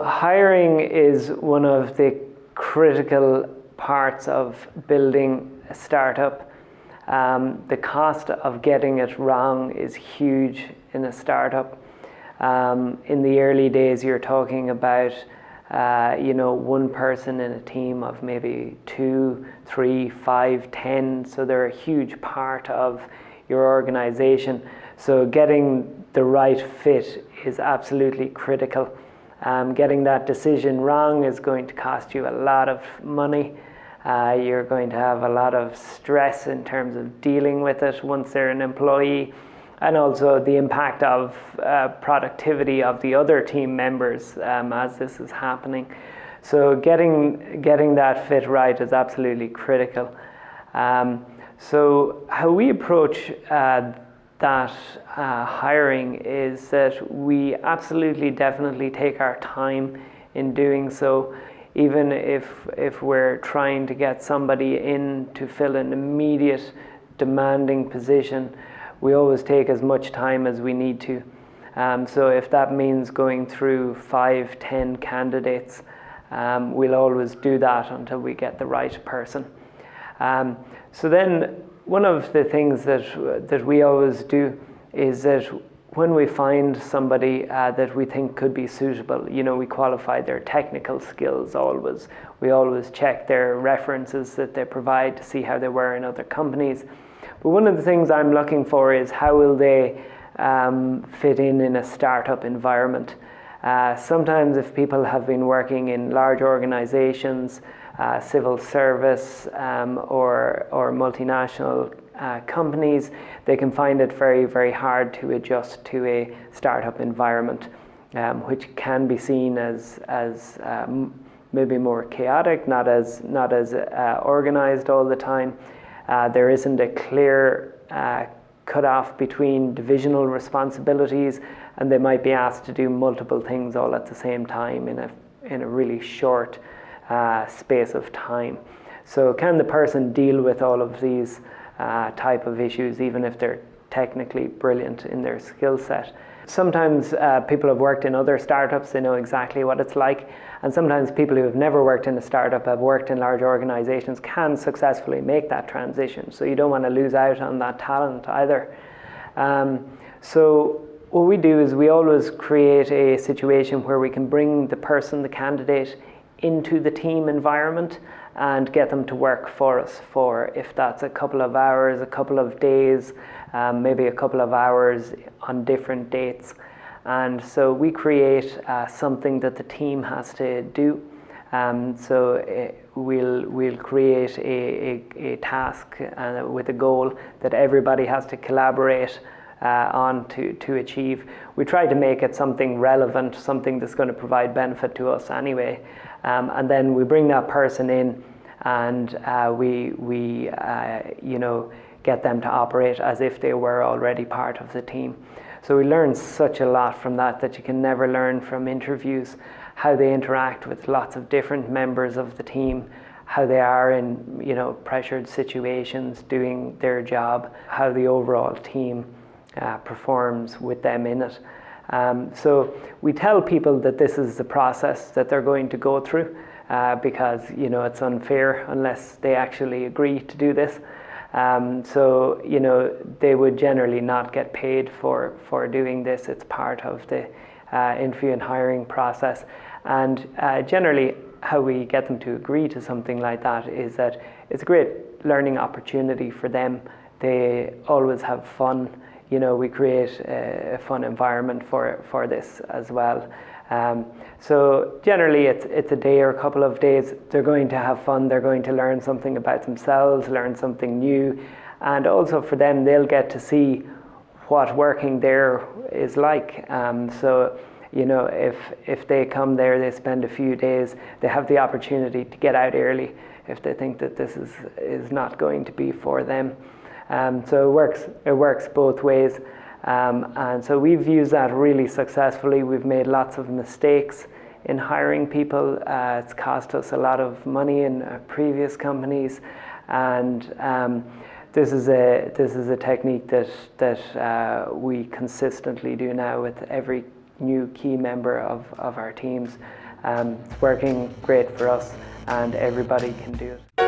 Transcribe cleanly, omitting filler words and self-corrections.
hiring is one of the critical parts of building a startup. The cost of getting it wrong is huge in a startup. In the early days, you're talking about one person in a team of maybe 2, 3, 5, 10. So they're a huge part of your organization. So getting the right fit is absolutely critical. Getting that decision wrong is going to cost you a lot of money. You're going to have a lot of stress in terms of dealing with it once they're an employee, and also the impact of productivity of the other team members as this is happening. So getting that fit right is absolutely critical. So how we approach that hiring is that we absolutely definitely take our time in doing so. Even if we're trying to get somebody in to fill an immediate demanding position, we always take as much time as we need to. So if that means going through 5, 10 candidates, we'll always do that until we get the right person. So then one of the things that we always do is that when we find somebody that we think could be suitable, we qualify their technical skills always. We always check their references that they provide to see how they were in other companies. But one of the things I'm looking for is how will they fit in a startup environment. Sometimes if people have been working in large organizations, civil service or multinational companies, they can find it very, very hard to adjust to a startup environment, which can be seen as maybe more chaotic, not as organized all the time. There isn't a clear cutoff between divisional responsibilities, and they might be asked to do multiple things all at the same time in a really short space of time. So can the person deal with all of these type of issues, even if they're technically brilliant in their skill set? Sometimes people have worked in other startups, they know exactly what it's like, and sometimes people who have never worked in a startup, have worked in large organizations, can successfully make that transition. So you don't want to lose out on that talent either. So what we do is we always create a situation where we can bring the person, the candidate, into the team environment and get them to work for us for, if that's a couple of hours, a couple of days, maybe a couple of hours on different dates. And so we create something that the team has to do. So we'll create a task with a goal that everybody has to collaborate on to achieve. We try to make it something relevant, something that's going to provide benefit to us anyway. And then we bring that person in, and we get them to operate as if they were already part of the team. So we learn such a lot from that you can never learn from interviews. How they interact with lots of different members of the team, how they are in pressured situations doing their job, how the overall team performs with them in it. So we tell people that this is the process that they're going to go through because it's unfair unless they actually agree to do this. So they would generally not get paid for doing this. It's part of the interview and hiring process. And generally how we get them to agree to something like that is that it's a great learning opportunity for them. They always have fun. We create a fun environment for this as well. So generally it's a day or a couple of days. They're going to have fun. They're going to learn something about themselves, learn something new. And also for them, they'll get to see what working there is like. So if they come there, they spend a few days, they have the opportunity to get out early if they think that this is not going to be for them. So it works both ways. And so we've used that really successfully. We've made lots of mistakes in hiring people. It's cost us a lot of money in previous companies. And this is a technique that we consistently do now with every new key member of our teams. It's working great for us, and everybody can do it.